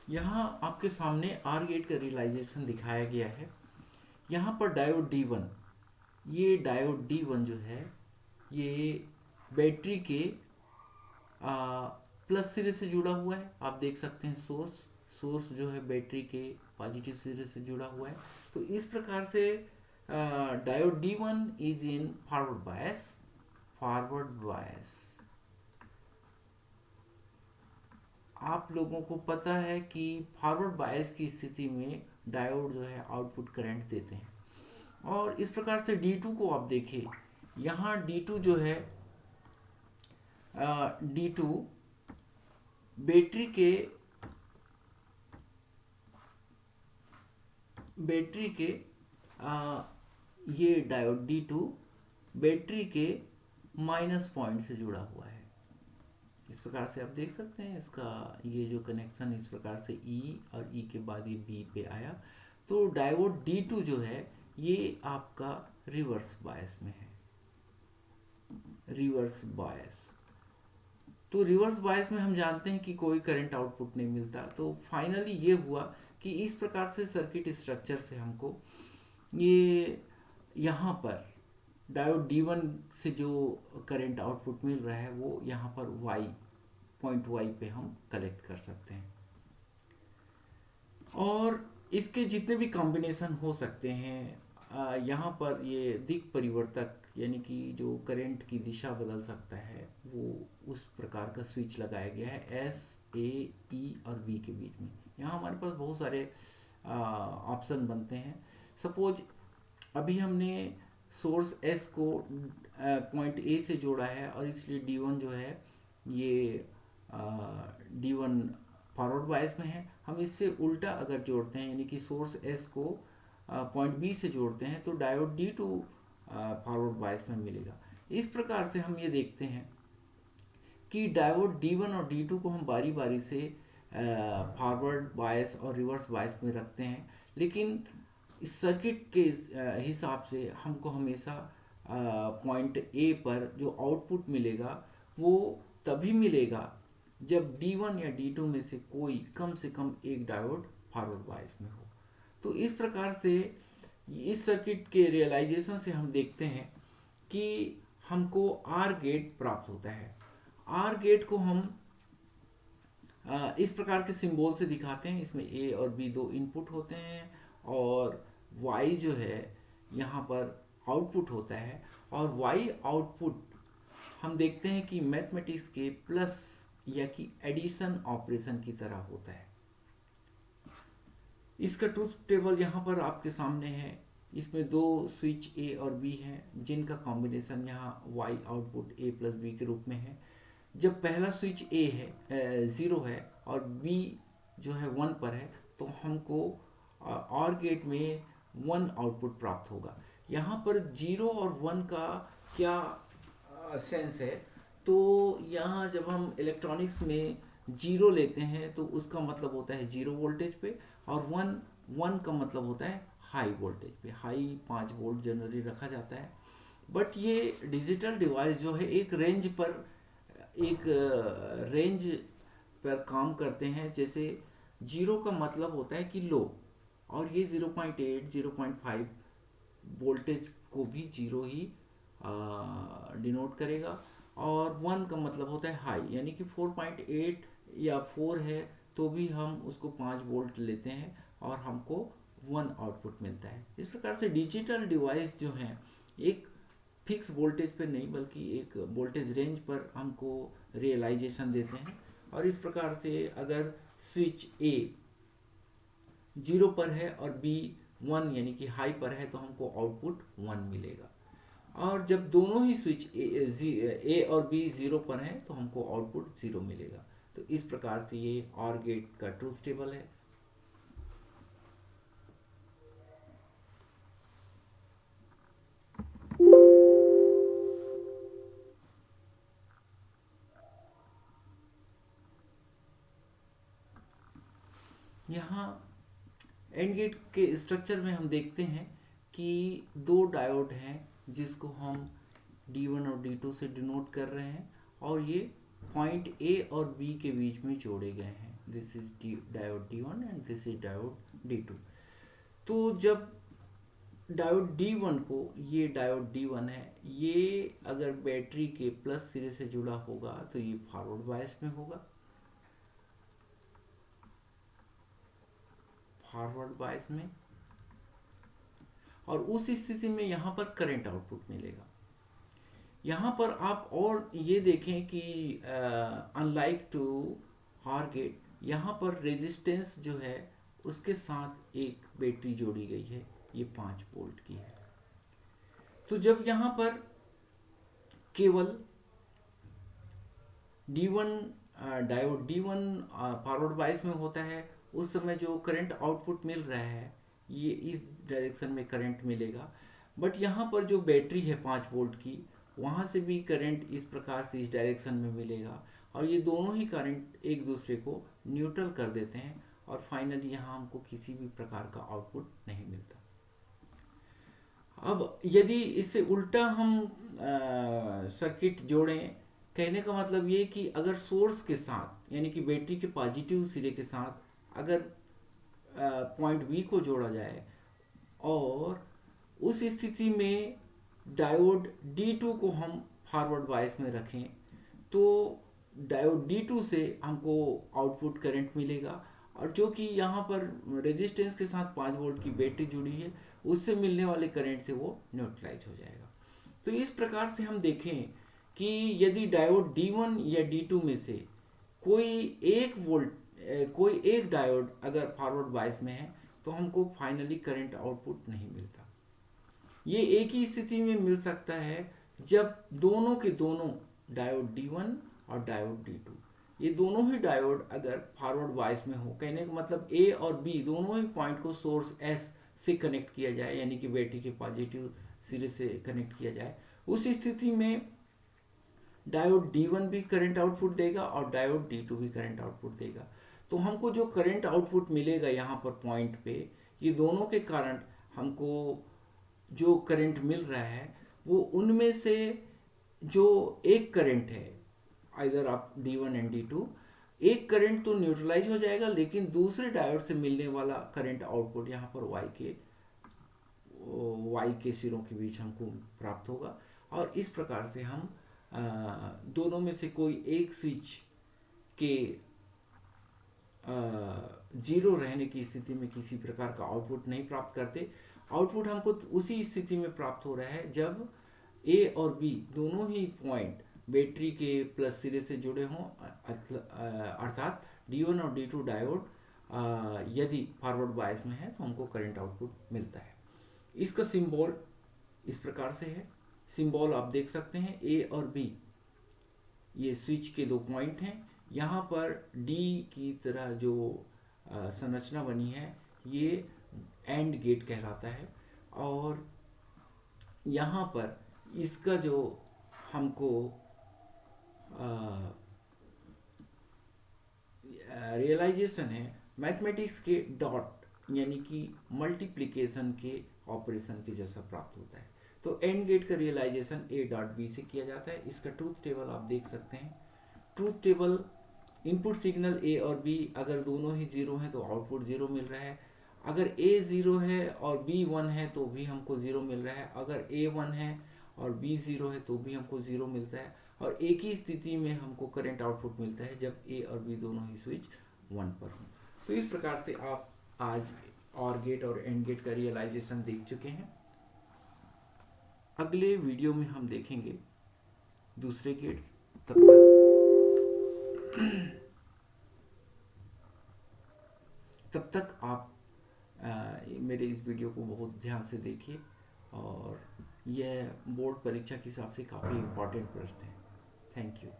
यहाँ आपके सामने आर गेट का रियलाइजेशन दिखाया गया है। यहाँ पर डायोड D1, ये डायोड D1 जो है ये बैटरी के प्लस सिरे से जुड़ा हुआ है। आप देख सकते हैं सोर्स जो है बैटरी के पॉजिटिव सिरे से जुड़ा हुआ है। तो इस प्रकार से diode D1 is in forward bias. आप लोगों को पता है कि फॉरवर्ड बायस की स्थिति में डायोड जो है आउटपुट करंट देते हैं। और इस प्रकार से D2 को आप देखिए, यहाँ D2 जो है D2 बैटरी के आ, ये डायोड D2 बैटरी के माइनस पॉइंट से जुड़ा हुआ है। इस प्रकार से आप देख सकते हैं इसका ये जो कनेक्शन इस प्रकार से E और E के बाद ये B पे आया। तो डायोड D2 जो है ये आपका रिवर्स बायस में है, रिवर्स बायस। तो रिवर्स बायस में हम जानते हैं कि कोई करंट आउटपुट नहीं मिलता। तो फाइनली ये हुआ कि इस प्रकार से सर्किट स्ट्रक्चर से हमको ये यहाँ पर डायोड D1 से जो करंट आउटपुट मिल रहा है वो यहाँ पर पॉइंट Y पे हम कलेक्ट कर सकते हैं। और इसके जितने भी कॉम्बिनेशन हो सकते हैं, यहाँ पर ये दिक् परिवर्तक यानी कि जो करंट की दिशा बदल सकता है वो उस प्रकार का स्विच लगाया गया है S, A, E और B के बीच में। यहाँ हमारे पास बहुत सारे ऑप्शन बनते हैं। सपोज अभी हमने सोर्स S को पॉइंट A से जोड़ा है और इसलिए D1 जो है ये D1 फॉरवर्ड बायस में है। हम इससे उल्टा अगर जोड़ते हैं यानी कि सोर्स S को पॉइंट B से जोड़ते हैं तो डायोड D2 फॉरवर्ड बायस में मिलेगा। इस प्रकार से हम ये देखते हैं कि डायोड D1 और D2 को हम बारी बारी से फॉरवर्ड बायस और रिवर्स बायस में रखते हैं, लेकिन इस सर्किट के हिसाब से हमको हमेशा पॉइंट A पर जो आउटपुट मिलेगा वो तभी मिलेगा जब D1 या D2 में से कम एक डायोड फॉरवर्ड बायस में हो। तो इस प्रकार से इस सर्किट के रियलाइजेशन से हम देखते हैं कि हमको आर गेट प्राप्त होता है। आर गेट को हम इस प्रकार के सिंबल से दिखाते हैं। इसमें A और B दो इनपुट होते हैं और Y जो है यहाँ पर आउटपुट होता है। और Y आउटपुट हम देखते हैं कि मैथमेटिक्स के प्लस या कि एडिशन ऑपरेशन की तरह होता है। इसका ट्रूथ टेबल यहाँ पर आपके सामने है। इसमें दो स्विच A और B हैं जिनका कॉम्बिनेशन यहाँ Y output A plus B के रूप में है। जब पहला स्विच A है 0 है और B जो है 1 पर है तो हमको OR गेट में 1 आउटपुट प्राप्त होगा। यहाँ पर 0 और 1 का क्या सेंस है, तो यहाँ जब हम इलेक्ट्रॉनिक्स में 0 लेते हैं तो उसका मतलब होता है 0 वोल्टेज पे, और 1 का मतलब होता है हाई वोल्टेज पे। हाई 5 वोल्ट जनरली रखा जाता है। बट ये डिजिटल डिवाइस जो है एक रेंज पर काम करते हैं। जैसे 0 का मतलब होता है कि लो, और ये 0.8 0.5 वोल्टेज को भी 0 ही डिनोट करेगा। और 1 का मतलब होता है हाई, यानी कि 4.8 या 4 है तो भी हम उसको 5 वोल्ट लेते हैं और हमको 1 आउटपुट मिलता है। इस प्रकार से डिजिटल डिवाइस जो हैं एक फिक्स वोल्टेज पर नहीं बल्कि एक वोल्टेज रेंज पर हमको रियलाइजेशन देते हैं। और इस प्रकार से अगर स्विच A 0 पर है और B 1 यानी कि हाई पर है तो हमको आउटपुट 1 मिलेगा। और जब दोनों ही स्विच A और B 0 पर हैं तो हमको आउटपुट 0 मिलेगा। तो इस प्रकार से ये OR गेट का ट्रूथ टेबल है। यहाँ एंड गेट के स्ट्रक्चर में हम देखते हैं कि दो डायोड हैं जिसको हम D1 और D2 से डिनोट कर रहे हैं और ये पॉइंट A और B के बीच में जोड़े गए हैं। This is diode D1 and this is diode D2। तो जब डायोड D1 को, ये डायोड D1 है, ये अगर बैटरी के प्लस सिरे से जुड़ा होगा तो ये फॉरवर्ड बायस में होगा, फॉरवर्ड बायस में, और उस स्थिति में यहाँ पर करंट आउटपुट मिलेगा। यहाँ पर आप और ये देखें कि अनलाइक टू हार गेट, यहाँ पर रेजिस्टेंस जो है उसके साथ एक बैटरी जोड़ी गई है, ये 5 वोल्ट की है। तो जब यहाँ पर केवल D1 diode D1 forward bias में होता है, उस समय जो करंट आउटपुट मिल रहा है ये इस डायरेक्शन में करंट मिलेगा। बट यहाँ पर जो बैटरी है 5 वोल्ट की, वहाँ से भी करंट इस प्रकार से इस डायरेक्शन में मिलेगा, और ये दोनों ही करंट एक दूसरे को न्यूट्रल कर देते हैं, और फाइनली यहाँ हमको किसी भी प्रकार का आउटपुट नहीं मिलता। अब यदि इससे उल्टा हम सर्किट जोड़ें, कहने का मतलब ये कि अगर सोर्स के साथ यानी कि बैटरी के पॉजिटिव सिरे के साथ अगर पॉइंट बी को जोड़ा जाए और उस स्थिति में डायोड D2 को हम फॉरवर्ड बायस में रखें, तो डायोड D2 से हमको आउटपुट करंट मिलेगा, और जो कि यहाँ पर रेजिस्टेंस के साथ 5 वोल्ट की बैटरी जुड़ी है, उससे मिलने वाले करंट से वो न्यूट्रलाइज हो जाएगा। तो इस प्रकार से हम देखें कि यदि डायोड D1 या D2 में से कोई एक डायोड अगर फॉरवर्ड बायस में है, तो हमको फाइनली करंट आउटपुट नहीं मिलता। ये एक ही स्थिति में मिल सकता है जब दोनों के दोनों डायोड D1 और डायोड D2, ये दोनों ही डायोड अगर फॉरवर्ड बायस में हो, कहने का मतलब A और B दोनों ही पॉइंट को सोर्स S से कनेक्ट किया जाए, यानी कि बैटरी के पॉजिटिव सिरे से कनेक्ट किया जाए, उस स्थिति में डायोड D1 भी करंट आउटपुट देगा और डायोड D2 भी करंट आउटपुट देगा। तो हमको जो करंट आउटपुट मिलेगा यहाँ पर पॉइंट पे, ये दोनों के कारण हमको जो करंट मिल रहा है वो उनमें से जो एक करंट है, आइदर आप D1 एंड D2, एक करंट तो न्यूट्रलाइज हो जाएगा, लेकिन दूसरे डायोड से मिलने वाला करंट आउटपुट यहाँ पर Y के सिरों के बीच हमको प्राप्त होगा। और इस प्रकार से हम दोनों में से कोई एक स्विच के जीरो रहने की स्थिति में किसी प्रकार का आउटपुट नहीं प्राप्त करते। आउटपुट हमको उसी स्थिति में प्राप्त हो रहा है जब A और B दोनों ही पॉइंट बैटरी के प्लस सिरे से जुड़े हों, अर्थात D1 और D2 डायोड यदि फॉरवर्ड बायस में है तो हमको करंट आउटपुट मिलता है। इसका सिंबल इस प्रकार से है। सिंबल आप देख सकते हैं, A और B ये स्विच के दो पॉइंट हैं। यहाँ पर D की तरह जो संरचना बनी है ये एंड गेट कहलाता है, और यहाँ पर इसका जो हमको रियलाइजेशन है मैथमेटिक्स के डॉट यानी कि मल्टीप्लिकेशन के ऑपरेशन के जैसा प्राप्त होता है। तो एंड गेट का रियलाइजेशन A डॉट B से किया जाता है। इसका ट्रूथ टेबल आप देख सकते हैं। Truth table, input signal A और B अगर दोनों ही जीरो हैं तो आउटपुट जीरो मिल रहा है, अगर A जीरो है और B 1 है तो भी हमको जीरो मिल रहा है, अगर A 1 है और B जीरो है तो भी हमको जीरो मिलता है, और एक ही स्थिति में हमको करंट आउटपुट मिलता है जब A और B दोनों ही स्विच 1 पर हों। तो इस प्रकार से आप आज OR गेट और एंड गेट का रियलाइजेशन देख चुके हैं। अगले वीडियो में हम देखेंगे दूसरे गेट्स। तब तक आप मेरे इस वीडियो को बहुत ध्यान से देखिए, और यह बोर्ड परीक्षा के हिसाब से काफ़ी इम्पोर्टेंट प्रश्न है। Thank you.